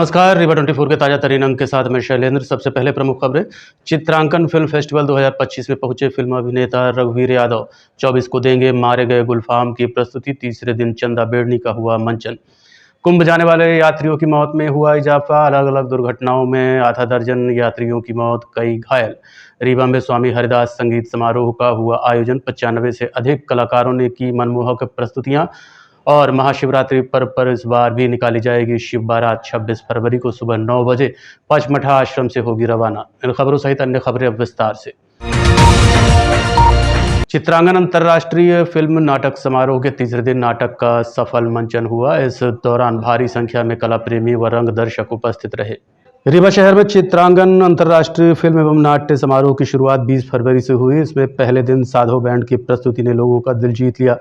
नमस्कार, रीवा 24 के ताजा तरीन अंक के साथ मैं शैलेंद्र। सबसे पहले प्रमुख खबरें। चित्रांकन फिल्म फेस्टिवल 2025 में पहुंचे फिल्म अभिनेता रघुवीर यादव 24 को देंगे मारे गए गुलफाम की प्रस्तुति। तीसरे दिन चंदा बेड़नी का हुआ मंचन। कुंभ जाने वाले यात्रियों की मौत में हुआ इजाफा। अलग अलग दुर्घटनाओं में आधा दर्जन यात्रियों की मौत, कई घायल। रीवा में स्वामी हरिदास संगीत समारोह का हुआ आयोजन। 95 से अधिक कलाकारों ने की मनमोहक प्रस्तुतियां। और महाशिवरात्रि पर्व पर इस बार भी निकाली जाएगी शिव बारात। 26 फरवरी को सुबह 9 बजे पचमढ़ा आश्रम से होगी रवाना। इन खबरों सहित अन्य खबरें अब विस्तार से। चित्रांगन अंतर्राष्ट्रीय फिल्म नाटक समारोह के तीसरे दिन नाटक का सफल मंचन हुआ। इस दौरान भारी संख्या में कला प्रेमी व रंग दर्शक उपस्थित रहे। रीवा शहर में चित्रांगन अंतर्राष्ट्रीय फिल्म एवं नाट्य समारोह की शुरुआत 20 फरवरी से हुई। इसमें पहले दिन साधो बैंड की प्रस्तुति ने लोगों का दिल जीत लिया।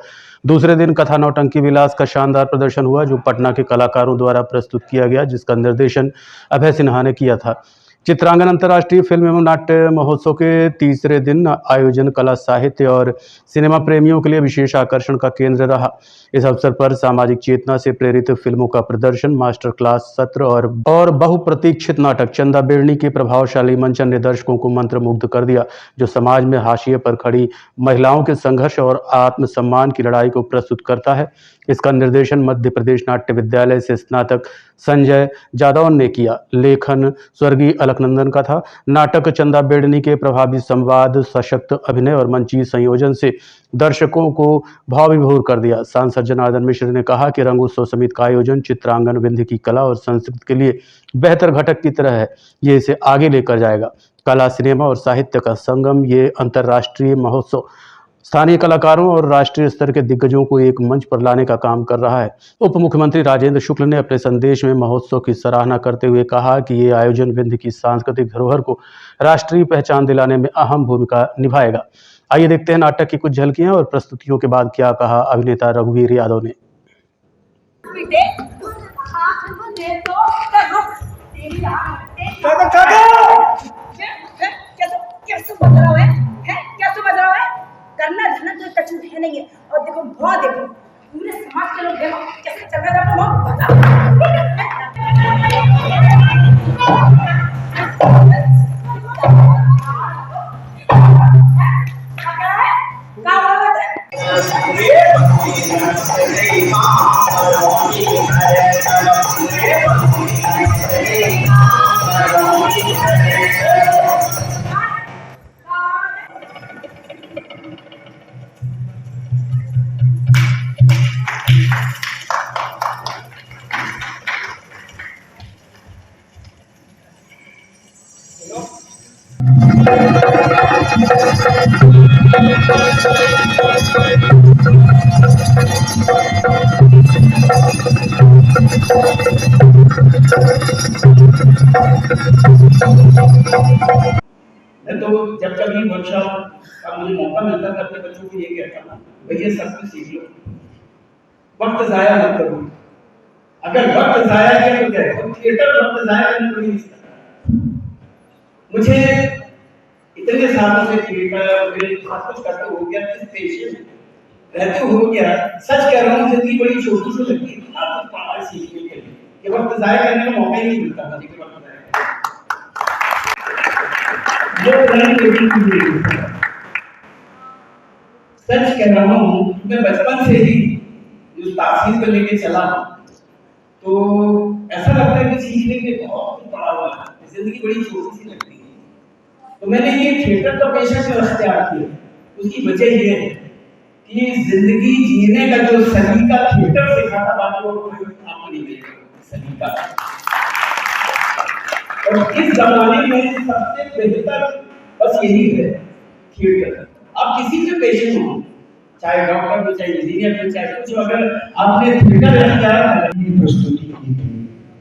दूसरे दिन कथा नौटंकी विलास का शानदार प्रदर्शन हुआ, जो पटना के कलाकारों द्वारा प्रस्तुत किया गया, जिसका निर्देशन अभय सिन्हा ने किया था। चित्रांगन अंतर्राष्ट्रीय फिल्म एवं नाट्य महोत्सव के तीसरे दिन आयोजन कला, साहित्य और सिनेमा प्रेमियों के लिए विशेष आकर्षण का केंद्र रहा। इस अवसर पर सामाजिक चेतना से प्रेरित फिल्मों का प्रदर्शन, मास्टर क्लास सत्र और बहुप्रतीक्षित नाटक चंदा बेड़नी के प्रभावशाली मंचन ने दर्शकों को मंत्रमुग्ध कर दिया, जो समाज में हाशिए पर खड़ी महिलाओं के संघर्ष और आत्मसम्मान की लड़ाई को प्रस्तुत करता है। इसका निर्देशन मध्य प्रदेश नाट्य विद्यालय से स्नातक संजय जादव ने किया। लेखन स्वर्गीय अलकनंदन का था। नाटक चंदा बेड़नी के प्रभावी संवाद, सशक्त अभिनय और मंची संयोजन से दर्शकों को भाव विभोर कर दिया। सांसद जनार्दन मिश्र ने कहा कि रंगोत्सव समिति का आयोजन चित्रांगन विंध्य की कला और संस्कृति के लिए बेहतर घटक की तरह है। ये इसे आगे लेकर जाएगा। कला, सिनेमा और साहित्य का संगम, ये अंतर्राष्ट्रीय महोत्सव स्थानीय कलाकारों और राष्ट्रीय स्तर के दिग्गजों को एक मंच पर लाने का काम कर रहा है। उप मुख्यमंत्री राजेंद्र शुक्ल ने अपने संदेश में महोत्सव की सराहना करते हुए कहा कि ये आयोजन विंध्य की सांस्कृतिक धरोहर को राष्ट्रीय पहचान दिलाने में अहम भूमिका निभाएगा। आइए देखते हैं नाटक की कुछ झलकियां और प्रस्तुतियों के बाद क्या कहा अभिनेता रघुवीर यादव ने। करना धरना तो कछु है नहीं है। और देखो बहुत, देखो पूरे समाज के लोग देखो कैसे चल रहा है, आपको बहुत पता तो जब कभी वर्कशॉप का मुझे मौका मिलता था अपने बच्चों को ये कहता था, भैया सब कुछ सीख लो, वक्त जाया मत करो। अगर वक्त जाया किया तो क्या है, थिएटर वक्त जाया करने को नहीं सकता। मुझे इतने सालों से थिएटर मेरे सब कुछ करते हो गया, इस पेशे में रहते हो गया। सच कह रहा हूँ, जिंदगी बड़ी छोटी सी लगती है, इतना कुछ पढ़ा सीखने के लिए कि वक्त जाया करने का मौका ही नहीं मिलता मुझे। सच कह रहा हूँ, मैं बचपन से ही उस तासीर को लेके चला हूँ, तो ऐसा लगता है कि सीखने के लिए बहुत पड़ा हुआ है, जिंदगी बड़ी छोटी सी लगती है। तो मैंने ये थिएटर का पेशा क्यों अख्तियार किया, उसकी वजह ये है कि जिंदगी जीने का जो सलीका थिएटर सिखाता, बाकी वो कोई आपको नहीं मिलेगा सलीका। और इस जमाने में सबसे बेहतर बस यही है थिएटर। आप किसी भी पेशे में हो, चाहे डॉक्टर हो, चाहे इंजीनियर हो, चाहे कुछ, अगर आपने थिएटर प्रस्तुति की थी,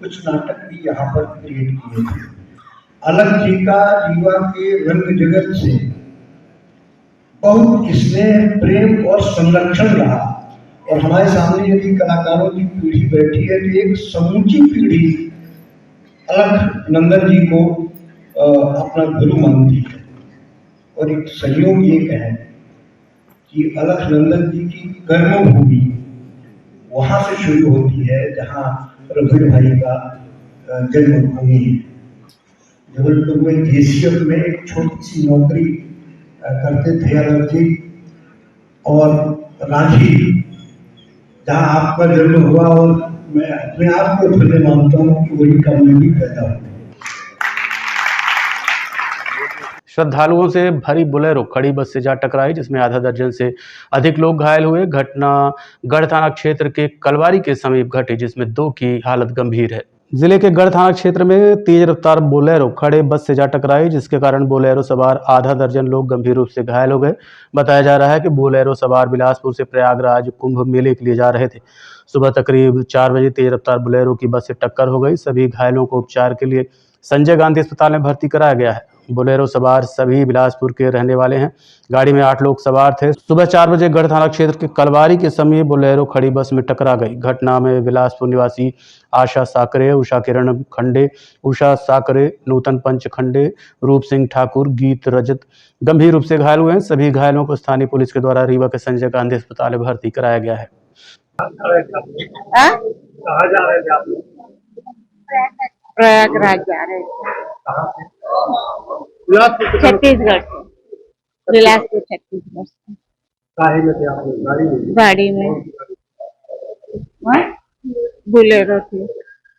कुछ नाटक भी यहाँ पर क्रिएट किए थे। अलग जी का रीवा के रंग जगत से बहुत स्नेह, प्रेम और संरक्षण रहा। और हमारे सामने यदि कलाकारों की पीढ़ी बैठी है, तो एक समूची पीढ़ी अलकनंदन जी को अपना गुरु मानती है। और एक संयोग ये है कि अलकनंदन जी की कर्मभूमि वहां से शुरू होती है, जहां रघुवीर भाई का जन्मभूमि है। जबलपुर में जेसीएफ में एक छोटी सी नौकरी करते थे अलग जी, और रांची जहाँ आपका जन्म हुआ, और मैं अपने आप को धन्य मानता हूँ कि वही काम में भी पैदा हुआ। श्रद्धालुओं से भरी बोलेरो खड़ी बस से जा टकराई, जिसमें आधा दर्जन से अधिक लोग घायल हुए। घटना गढ़ थाना क्षेत्र के कलवारी के समीप घटी, जिसमें 2 की हालत गंभीर है। जिले के गढ़ थाना क्षेत्र में तेज रफ्तार बोलेरो खड़े बस से जा टकराई, जिसके कारण बोलेरो सवार आधा दर्जन लोग गंभीर रूप से घायल हो गए। बताया जा रहा है कि बोलेरो सवार बिलासपुर से प्रयागराज कुंभ मेले के लिए जा रहे थे। सुबह तकरीब 4 बजे तेज रफ्तार बोलेरो की बस से टक्कर हो गई। सभी घायलों को उपचार के लिए संजय गांधी अस्पताल में भर्ती कराया गया है। बोलेरो सवार सभी बिलासपुर के रहने वाले हैं। गाड़ी में 8 लोग सवार थे। सुबह 4 बजे गढ़ थाना क्षेत्र के कलवारी के समीप बोलेरो खड़ी बस में टकरा गई। घटना में बिलासपुर निवासी आशा साकरे, उषा किरण खंडे, उषा साकरे, नूतन पंच खंडे, रूप सिंह ठाकुर, गीत रजत गंभीर रूप से घायल हुए हैं। सभी घायलों को स्थानीय पुलिस के द्वारा रीवा के संजय गांधी अस्पताल में भर्ती कराया गया है। कहाँ जा रहे थे आप लोग? प्रयागराज जा रहे थे, छत्तीसगढ़ से, बिलासपुर छत्तीसगढ़ से। काहे में थे आप लोग? गाड़ी में? गाड़ी में बोलेरो थी।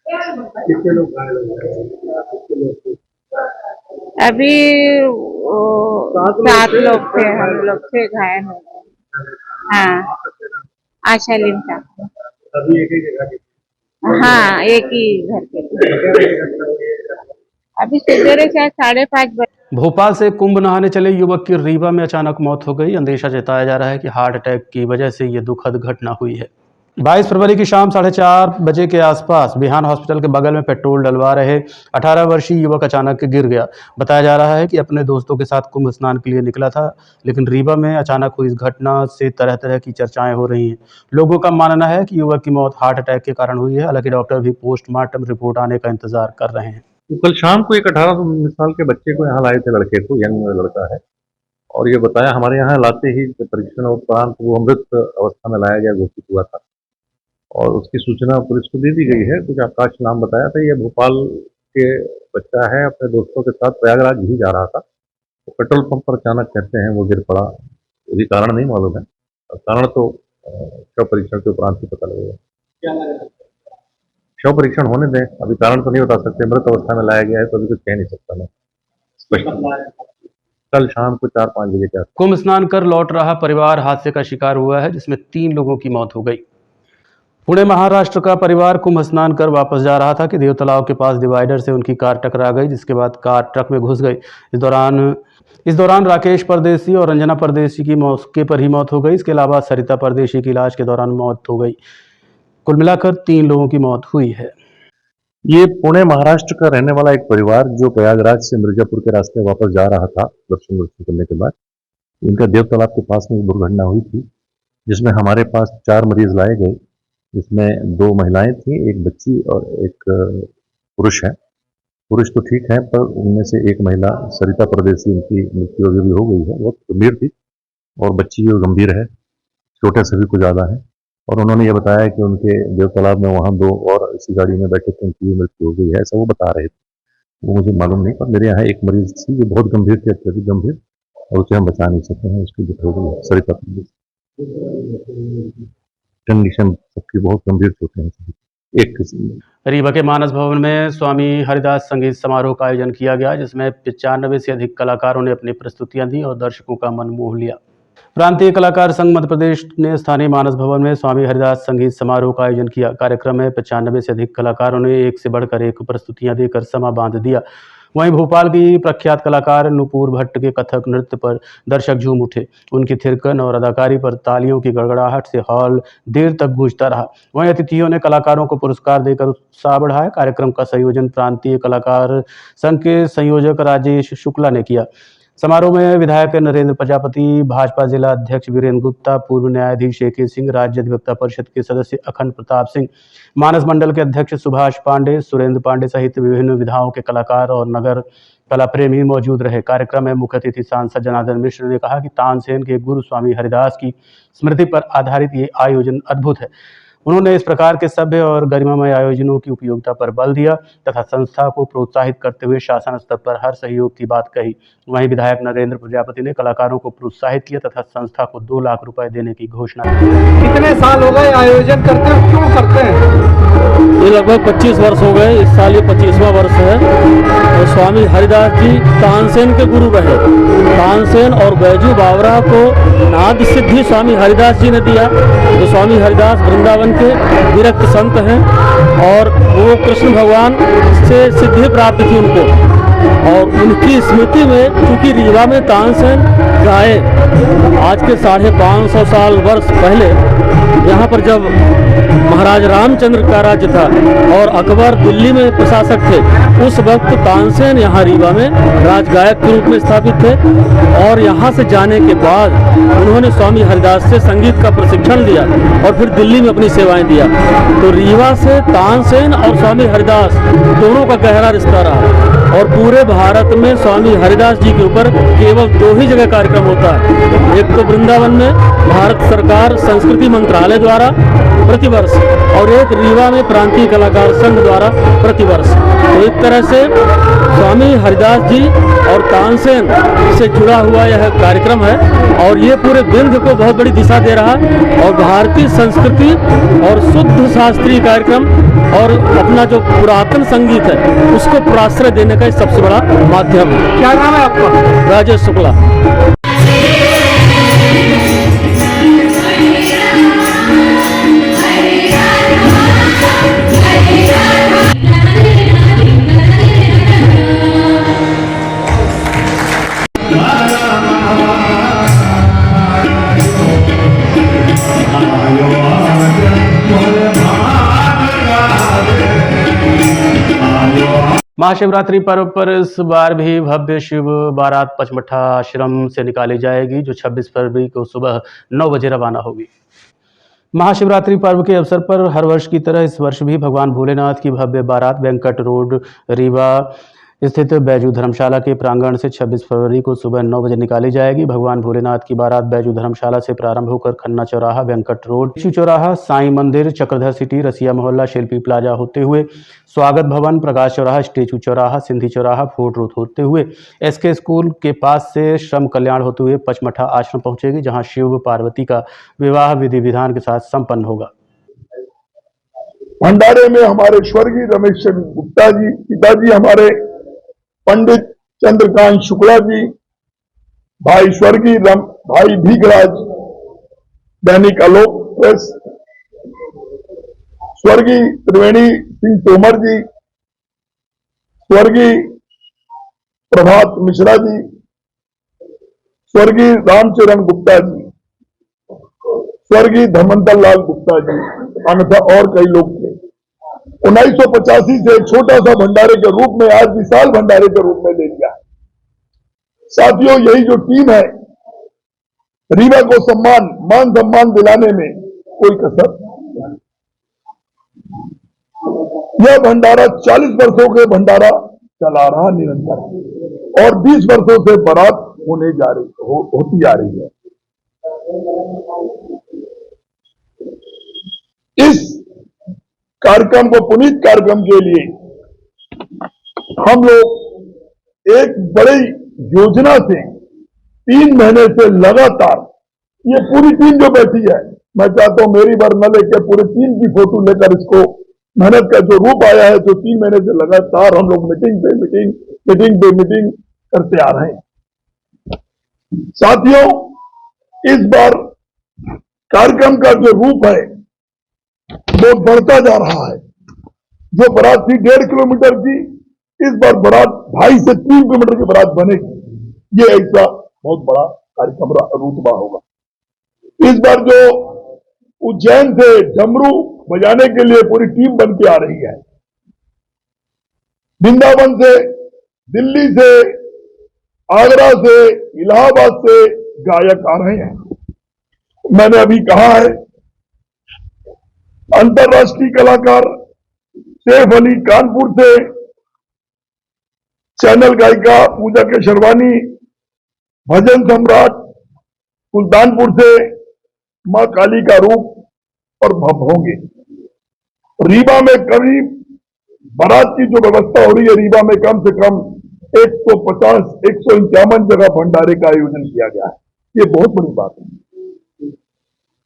कितने लोग घायल हो गए? कितने लोग थे? अभी 7 लोग थे, हम लोग थे घायल हो गए। हाँ, आशा लिंटा। अभी एक ही जगह के? हाँ, एक ही घर के थे। अभी सवेरे शायद 5:30 बजे। भोपाल से कुंभ नहाने चले युवक की रीवा में अचानक मौत हो गई। अंदेशा जताया जा रहा है कि हार्ट अटैक की वजह से ये दुखद घटना हुई है। 22 फरवरी की शाम 4:30 बजे के आसपास बिहान हॉस्पिटल के बगल में पेट्रोल डलवा रहे 18 वर्षीय युवक अचानक गिर गया। बताया जा रहा है कि अपने दोस्तों के साथ कुंभ स्नान के लिए निकला था, लेकिन रीवा में अचानक हुई इस घटना से तरह तरह की चर्चाएं हो रही हैं। लोगों का मानना है कि युवक की मौत हार्ट अटैक के कारण हुई है। हालांकि डॉक्टर भी पोस्टमार्टम रिपोर्ट आने का इंतजार कर रहे हैं। तो कल शाम को एक 18-19 साल के बच्चे को यहाँ लाए थे, लड़के को, यंग लड़का है, और ये बताया हमारे यहाँ लाते ही परीक्षण उपरांत वो अमृत अवस्था में लाया गया घोषित हुआ था, और उसकी सूचना पुलिस को दे दी गई है। कुछ आकाश नाम बताया था। ये भोपाल के बच्चा है, अपने दोस्तों के साथ प्रयागराज ही जा रहा था। तो पेट्रोल पंप पर अचानक कहते हैं वो गिर पड़ा। यदि कारण नहीं मालूम है, कारण तो शव परीक्षण के उपरांत ही पता लगेगा। शव परीक्षण होने दें, अभी कारण तो नहीं बता सकते। मृत अवस्था में लाया गया है तो अभी कुछ कह नहीं सकता मैं स्पष्ट। कल शाम को 4-5 बजे के आसपास कुंभ स्नान कर लौट रहा परिवार हादसे का शिकार हुआ है, जिसमें 3 लोगों की मौत हो गई। पुणे महाराष्ट्र का परिवार कुंभ स्नान कर वापस जा रहा था कि देव तालाब के पास डिवाइडर से उनकी कार टकरा गई, जिसके बाद कार ट्रक में घुस गई। इस दौरान राकेश परदेसी और रंजना परदेसी की मौके पर ही मौत हो गई। इसके अलावा सरिता परदेसी की इलाज के दौरान मौत हो गई। कुल मिलाकर 3 लोगों की मौत हुई है। ये पुणे महाराष्ट्र का रहने वाला एक परिवार जो प्रयागराज से मिर्जापुर के रास्ते वापस जा रहा था दर्शन करने के बाद, इनका देव तालाब के पास में एक दुर्घटना हुई थी, जिसमें हमारे पास 4 मरीज लाए गए, जिसमें 2 महिलाएं थी, एक बच्ची और एक पुरुष है। पुरुष तो ठीक है, पर उनमें से एक महिला सरिता परदेसी, उनकी मृत्यु अभी हो गई है, बहुत गंभीर थी, और बच्ची जो गंभीर है, छोटे सभी को ज़्यादा है। और उन्होंने ये बताया कि उनके देव तालाब में वहाँ 2 और इसी गाड़ी में बैठे थे, उनकी मृत्यु हो गई है, ऐसा वो बता रहे थे। वो मुझे मालूम नहीं, पर मेरे यहाँ एक मरीज थी जो बहुत गंभीर थी, अत्यधिक गंभीर, और उसे हम बचा नहीं सके हैं, उसकी डेथ हो गई है। सरिता कंडीशन सबकी बहुत गंभीर चोटें हैं। एक रीवा के मानस भवन में स्वामी हरिदास संगीत समारोह का आयोजन किया गया, जिसमें 95 से अधिक कलाकारों ने अपनी प्रस्तुतियां दी और दर्शकों का मन मोह लिया। प्रांतीय कलाकार संघ मध्य प्रदेश ने स्थानीय मानस भवन में स्वामी हरिदास संगीत समारोह का आयोजन किया। कार्यक्रम में 95 से अधिक कलाकारों ने एक से बढ़कर एक प्रस्तुतियां देकर समा बांध दिया। वहीं भोपाल की प्रख्यात कलाकार नुपुर भट्ट के कथक नृत्य पर दर्शक झूम उठे। उनकी थिरकन और अदाकारी पर तालियों की गड़गड़ाहट से हॉल देर तक गूंजता रहा। वहीं अतिथियों ने कलाकारों को पुरस्कार देकर उत्साह बढ़ाया। कार्यक्रम का संयोजन प्रांतीय कलाकार संघ के संयोजक राजेश शुक्ला ने किया। समारोह में विधायक नरेंद्र प्रजापति, भाजपा जिला अध्यक्ष वीरेंद्र गुप्ता, पूर्व न्यायाधीश ए.के. सिंह, राज्य अधिवक्ता परिषद के सदस्य अखंड प्रताप सिंह, मानस मंडल के अध्यक्ष सुभाष पांडे, सुरेंद्र पांडे सहित विभिन्न विधाओं के कलाकार और नगर कला प्रेमी मौजूद रहे। कार्यक्रम में मुख्य अतिथि सांसद जनार्दन मिश्र ने कहा कि तानसेन के गुरु स्वामी हरिदास की स्मृति पर आधारित ये आयोजन अद्भुत है। उन्होंने इस प्रकार के सभ्य और गरिमामय आयोजनों की उपयोगिता पर बल दिया तथा संस्था को प्रोत्साहित करते हुए शासन स्तर पर हर सहयोग की बात कही। वहीं विधायक नरेंद्र प्रजापति ने कलाकारों को प्रोत्साहित किया तथा संस्था को 2 लाख रुपए देने की घोषणा की। कितने साल हो गए आयोजन करते हो, क्यों करते हैं? ये लगभग 25 वर्ष हो गए। इस साल ये 25वां वर्ष है। और स्वामी हरिदास जी तानसेन के गुरु रहे। तानसेन और बैजू बावरा को नाद सिद्धि स्वामी हरिदास जी ने दिया। तो स्वामी हरिदास वृंदावन के विरक्त संत हैं और वो कृष्ण भगवान से सिद्धि प्राप्त थी उनको, और उनकी स्मृति में क्योंकि रीवा में तानसेन गाए आज के 550 साल वर्ष पहले, यहाँ पर जब महाराज रामचंद्र का राज्य था और अकबर दिल्ली में प्रशासक थे, उस वक्त तानसेन यहाँ रीवा में राजगायक के रूप में स्थापित थे। और यहाँ से जाने के बाद उन्होंने स्वामी हरिदास से संगीत का प्रशिक्षण लिया और फिर दिल्ली में अपनी सेवाएं दिया। तो रीवा से तानसेन और स्वामी हरिदास दोनों का गहरा रिश्ता रहा। और पूरे भारत में स्वामी हरिदास जी के ऊपर केवल 2 ही जगह कार्यक्रम होता है, एक तो वृंदावन में भारत सरकार संस्कृति मंत्रालय द्वारा प्रतिवर्ष, और एक रीवा में प्रांतीय कलाकार संघ द्वारा प्रतिवर्ष। तो एक तरह से स्वामी हरिदास जी और तानसेन से जुड़ा हुआ यह कार्यक्रम है और ये पूरे विंध्य को बहुत बड़ी दिशा दे रहा है। और भारतीय संस्कृति और शुद्ध शास्त्रीय कार्यक्रम और अपना जो पुरातन संगीत है उसको प्राश्रय देने का सबसे बड़ा माध्यम है। क्या नाम है आपका? राजेश शुक्ला। महाशिवरात्रि पर्व पर इस बार भी भव्य शिव बारात पचमढ़ा आश्रम से निकाली जाएगी, जो 26 फरवरी को सुबह 9 बजे रवाना होगी। महाशिवरात्रि पर्व के अवसर पर हर वर्ष की तरह इस वर्ष भी भगवान भोलेनाथ की भव्य बारात वेंकट रोड रीवा स्थित बैजू धर्मशाला के प्रांगण से 26 फरवरी को सुबह 9 बजे निकाली जाएगी। भगवान भोलेनाथ की बारात बैजू धर्मशाला से प्रारंभ होकर खन्ना चौराहा, वेंकट रोड, टिशु चौराहा, साईं मंदिर, चक्रधर सिटी, रसिया मोहल्ला, शिल्पी प्लाजा होते हुए स्वागत भवन, प्रकाश चौराहा, स्टेचू चौराहा, सिंधी चौराहा, फोर्ट रोड होते हुए एसके स्कूल के पास से श्रम कल्याण होते हुए पचमढ़ा आश्रम पहुंचेगी, जहां शिव पार्वती का विवाह विधि विधान के साथ संपन्न होगा। भंडारे में हमारे स्वर्गीय रमेश चंद्र गुप्ता जी, पिताजी हमारे पंडित चंद्रकांत शुक्ला जी, भाई स्वर्गीय भाई भीगराज दैनिक आलोक प्रेस, स्वर्गीय त्रिवेणी सिंह तोमर जी, स्वर्गीय प्रभात मिश्रा जी, स्वर्गीय रामचरण गुप्ता जी, स्वर्गीय धर्मेंद्र लाल गुप्ता जी, अन्यथा और कई लोग थे। 1985 से एक छोटा सा भंडारे के रूप में आज विशाल भंडारे के रूप में ले लिया है। साथियों, यही जो टीम है, रीवा को मान सम्मान दिलाने में कोई कसर नहीं। यह भंडारा 40 वर्षों के भंडारा चला रहा निरंतर और 20 वर्षों से बारात होने जा रही होती जा रही है। इस कार्यक्रम को, पुनीत कार्यक्रम के लिए हम लोग एक बड़ी योजना से 3 महीने से लगातार, ये पूरी टीम जो बैठी है, मैं चाहता हूं मेरी बार न लेकर पूरी टीम की फोटो लेकर इसको मेहनत का जो रूप आया है, जो 3 महीने से लगातार हम लोग मीटिंग पे मीटिंग करते आ रहे हैं। साथियों, इस बार कार्यक्रम का जो रूप है वो बढ़ता जा रहा है। जो बारात थी 1.5 किलोमीटर की, इस बार बारात 2.5 से 3 किलोमीटर की बारात बनेगी। ये ऐसा बहुत बड़ा कार्यक्रम रुतबा होगा। इस बार जो उज्जैन से डमरू बजाने के लिए पूरी टीम बन के आ रही है, वृंदावन से, दिल्ली से, आगरा से, इलाहाबाद से गायक आ रहे हैं। मैंने अभी कहा है, अंतर्राष्ट्रीय कलाकार सैफ अली कानपुर से, चैनल गायिका पूजा केशरवानी, भजन सम्राट सुल्तानपुर से, मां काली का रूप और होंगे। रीवा में करीब बारात की जो व्यवस्था हो रही है, रीवा में कम से कम 151 जगह भंडारे का आयोजन किया गया है। ये बहुत बड़ी बात है।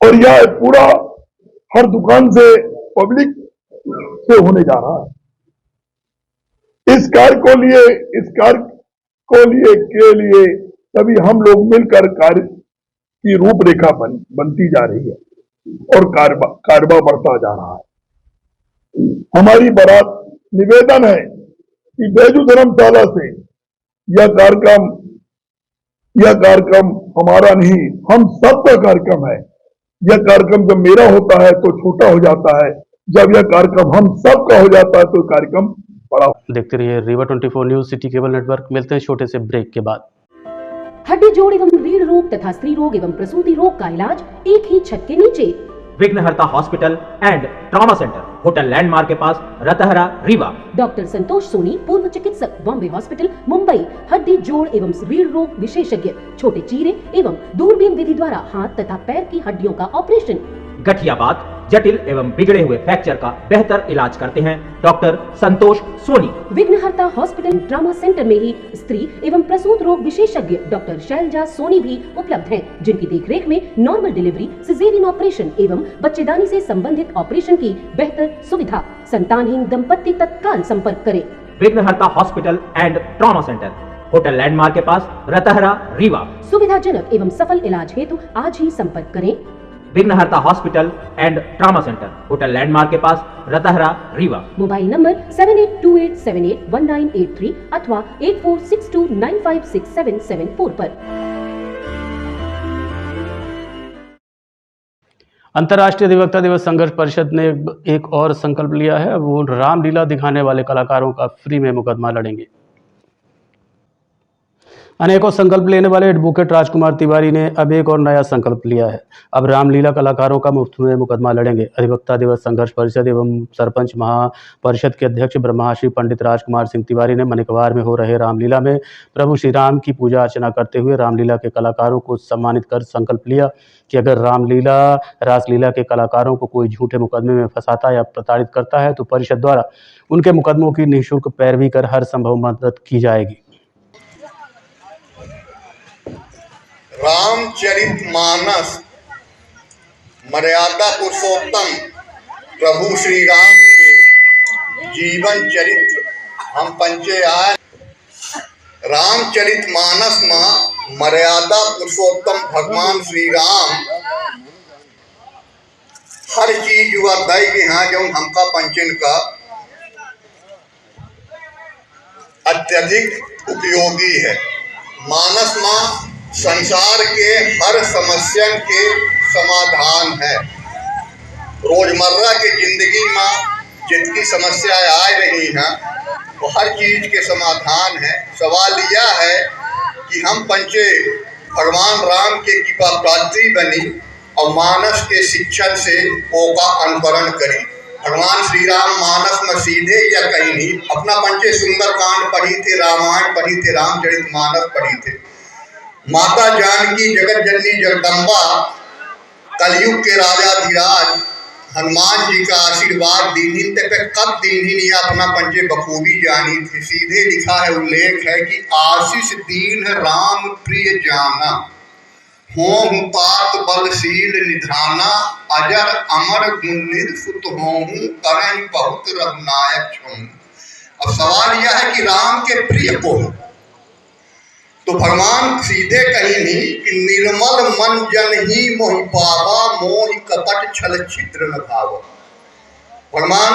और यह पूरा हर दुकान से पब्लिक से होने जा रहा है। इस कार्य के लिए तभी हम लोग मिलकर कार्य की रूपरेखा बनती जा रही है और कारवा बढ़ता जा रहा है। हमारी बारात निवेदन है कि बैजू धर्मशाला से यह कार्यक्रम हमारा नहीं, हम सबका कार्यक्रम है। यह कार्यक्रम जब मेरा होता है तो छोटा हो जाता है, जब यह कार्यक्रम हम सबका हो जाता है तो कार्यक्रम बड़ा। देखते रहिए Rewa 24 news city cable network. मिलते हैं छोटे से ब्रेक के बाद। हड्डी जोड़ एवं रीढ़ रोग तथा स्त्री रोग एवं प्रसूति रोग का इलाज एक ही छत के नीचे। विघ्नहर्ता hospital and trauma centre, hotel landmark के पास, रतहरा, रीवा। डॉक्टर संतोष सोनी, पूर्व चिकित्सक, बॉम्बे हॉस्पिटल, मुंबई। हड्डी जोड़ एवं रीढ़ रोग विशेषज्ञ, छोटे चीरे एवं दूरबीन विधि द्वारा हाथ तथा पैर की हड्डियों का ऑपरेशन। गठियाबात, जटिल एवं बिगड़े हुए फ्रैक्चर का बेहतर इलाज करते हैं डॉक्टर संतोष सोनी। विघ्नहर्ता हॉस्पिटल ट्रॉमा सेंटर में ही स्त्री एवं प्रसूत रोग विशेषज्ञ डॉक्टर शैलजा सोनी भी उपलब्ध हैं, जिनकी देखरेख में नॉर्मल डिलीवरी, सिजेरियन ऑपरेशन एवं बच्चेदानी से संबंधित ऑपरेशन की बेहतर सुविधा। संतानहीन दंपत्ति तत्काल संपर्क करें। विघ्नहर्ता hospital and trauma centre, hotel landmark के पास, रतहरा, रीवा। सुविधाजनक एवं सफल इलाज हेतु आज ही संपर्क करें। विघ्नहर्ता hospital and trauma centre, hotel landmark के पास, रतहरा, रीवा। मोबाइल नंबर 7828781983 अथवा 8462956774 पर। अंतर्राष्ट्रीय अधिवक्ता दिवस संघर्ष परिषद ने एक और संकल्प लिया है। वो रामलीला दिखाने वाले कलाकारों का फ्री में मुकदमा लड़ेंगे। अनेकों संकल्प लेने वाले एडवोकेट राजकुमार तिवारी ने अब एक और नया संकल्प लिया है। अब रामलीला कलाकारों का मुफ्त में मुकदमा लड़ेंगे। अधिवक्ता दिवस संघर्ष परिषद एवं सरपंच महापरिषद के अध्यक्ष ब्रह्मश्री पंडित राजकुमार सिंह तिवारी ने मनिकवार में हो रहे रामलीला में प्रभु श्री राम की पूजा अर्चना करते हुए रामलीला के कलाकारों को सम्मानित कर संकल्प लिया कि अगर रामलीला रासलीला के कलाकारों को कोई झूठे मुकदमे में फंसाता या प्रताड़ित करता है तो परिषद द्वारा उनके मुकदमों की निःशुल्क पैरवी कर हर संभव मदद की जाएगी। रामचरितमानस मर्यादा पुरुषोत्तम प्रभु श्री राम के जीवन चरित्र हम पंचे आए। रामचरितमानस में मर्यादा पुरुषोत्तम भगवान श्री राम हर चीज हुआ दई के यहाँ जो हमका पंचन का अत्यधिक उपयोगी है। मानस में संसार के हर समस्या के समाधान है। रोजमर्रा के जिंदगी में जितनी समस्याएं आ रही हैं वो हर चीज के समाधान है। सवाल यह है कि हम पंचे भगवान राम के कृपा प्राप्ति बनी और मानस के शिक्षण से ओका अनुकरण करी। भगवान श्री राम मानस में सीधे या कहीं नहीं अपना पंचे सुंदरकांड पढ़ी थे, रामायण पढ़ी थे, रामचरितमानस पढ़ी थे। माता जानकी जगत जननी जगदम्बा कलयुग के राजा धीराज हनुमान जी का आशीर्वाद दीनहीन पे कब दीनहीन या अपना पंचे बखूबी जानी थी। सीधे लिखा है, उल्लेख है कि आशीष दीन राम प्रिय जाना, होम पात बलशील निधाना, अजर अमर गुणनिध सुत होहूं, करें बहुत रघुनायक छूं। अब सवाल यह है कि राम के प्रिय कौन? तो भगवान सीधे कहीं नहीं कि निर्मल मन जन ही मोहि पावा, मोहि कपट छल छिद्र न भावा। भगवान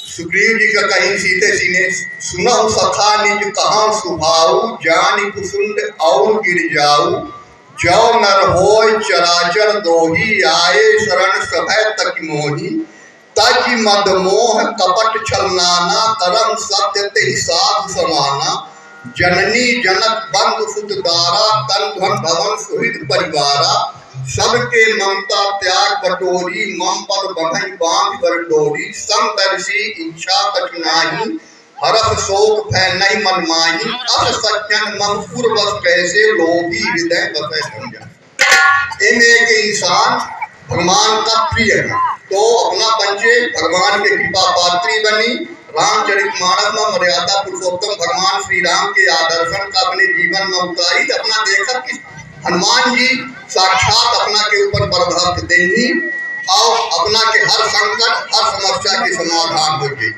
सुग्रीव जी का कहीं सीधे सीने सुनहु सखा निज कहाँ सुभाऊ, जानि कुसुंड और गिर जाऊ, जो नर होय चराचर दोही, आए शरण सभय तक मोही, तज मद मोह कपट छल नाना, करम सत्य तेहि साधु समाना, जननी जनक बंधु सुत दारा, तन धन भवन सुहित परिवारा, सबके ममता त्याग बटोरी, मम पद बंधई बांध कर डोरी, समदर्शी इच्छा कछु नाही, हरख शोक भय नहीं मन माही, अस सज्जन मन पूर्वक कैसे लोभी हृदय बसे समझा। इनमें एक इंसान भगवान का प्रिय है, तो अपना पंचे भगवान के कृपा पात्री बनी। रामचरितमानस में मर्यादा पुरुषोत्तम भगवान श्री राम के आदर्शन का अपने जीवन में उतारी। अपना देखा कि हनुमान जी साक्षात अपना के ऊपर बरभक्त देही और अपना के हर संकट हर समस्या के समाधान हो गई।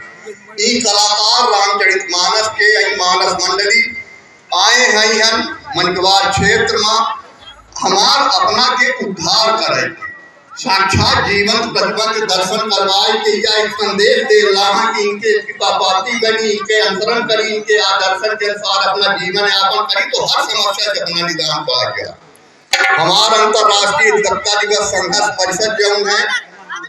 ई कलाकार रामचरितमानस के मानस मंडली आए हैं मनकवार क्षेत्र में हमार अपना के उद्धार करे, साक्षात जीवन प्रतिभा के दर्शन करवाए के या एक संदेश दे रहा कि इनके कृपा पाती बनी, इनके अनुसरण करी, इनके आदर्शन के अनुसार अपना जीवन यापन करी तो हर समस्या से अपना निदान पा गया। हमारा अंतरराष्ट्रीय अधिवक्ता दिवस संघर्ष परिषद जो है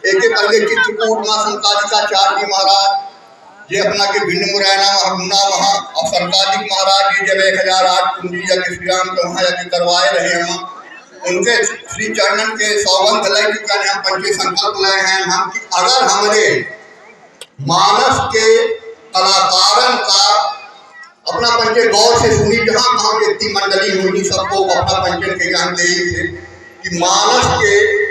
एक पहले चित्रकूट में संकालिकाचार्य महाराज ये अपना के भिन्न मुरैना हरमुना वहाँ और सरकारी महाराज जी जब 1008 कुंजी या श्री राम के वहाँ जाके करवाए रहे हम उनके श्री चरणन के सौगंध लय चुका हम पंचे संकल्प लय हैं हम कि अगर हमारे मानस के कलाकारन का अपना पंचे गौर से सुनी जहाँ कहाँ व्यक्ति मंडली हुई सबको अपना पंचन के ज्ञान दे थे कि मानस के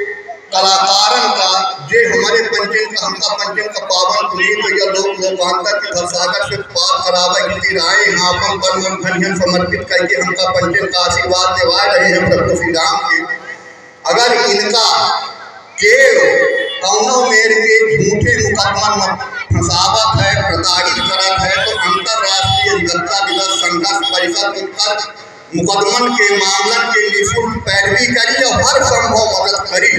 कलाकारन का जे हमारे पंचन का हमका पंचन का पावन पुनीत या लोक लोकांतर के भरसागर से पार करावे की राय आपन पर मन धन्यन समर्पित करके हमका पंचन का आशीर्वाद देवा रहे हैं प्रभु श्री राम के। अगर इनका केव कौनो मेर के झूठे मुकदमा में फंसावत है प्रताड़ित करत है तो अंतरराष्ट्रीय अधिवक्ता दिवस संघर्ष परिषद उत्तर मुकदमन के मामलन के निःशुल्क पैरवी करी और हर संभव मदद करी।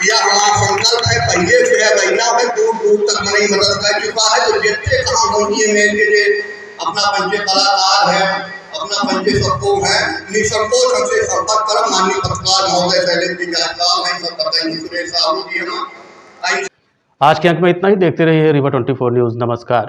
यह हमारा संकल्प है, पहले से है महिला है, दूर दूर तक हमारी मदद कर चुका है। तो जितने कहाँ होनी में के अपना पंचे कलाकार है अपना पंचे सबको है निसंकोच हमसे संपर्क कर माननीय पत्रकार महोदय शैलेंद्र जायसवाल है सब बताएंगे सुरेश साहू जी हम। आज के अंक में इतना ही। देखते रहिए रिवा 24 न्यूज़। नमस्कार।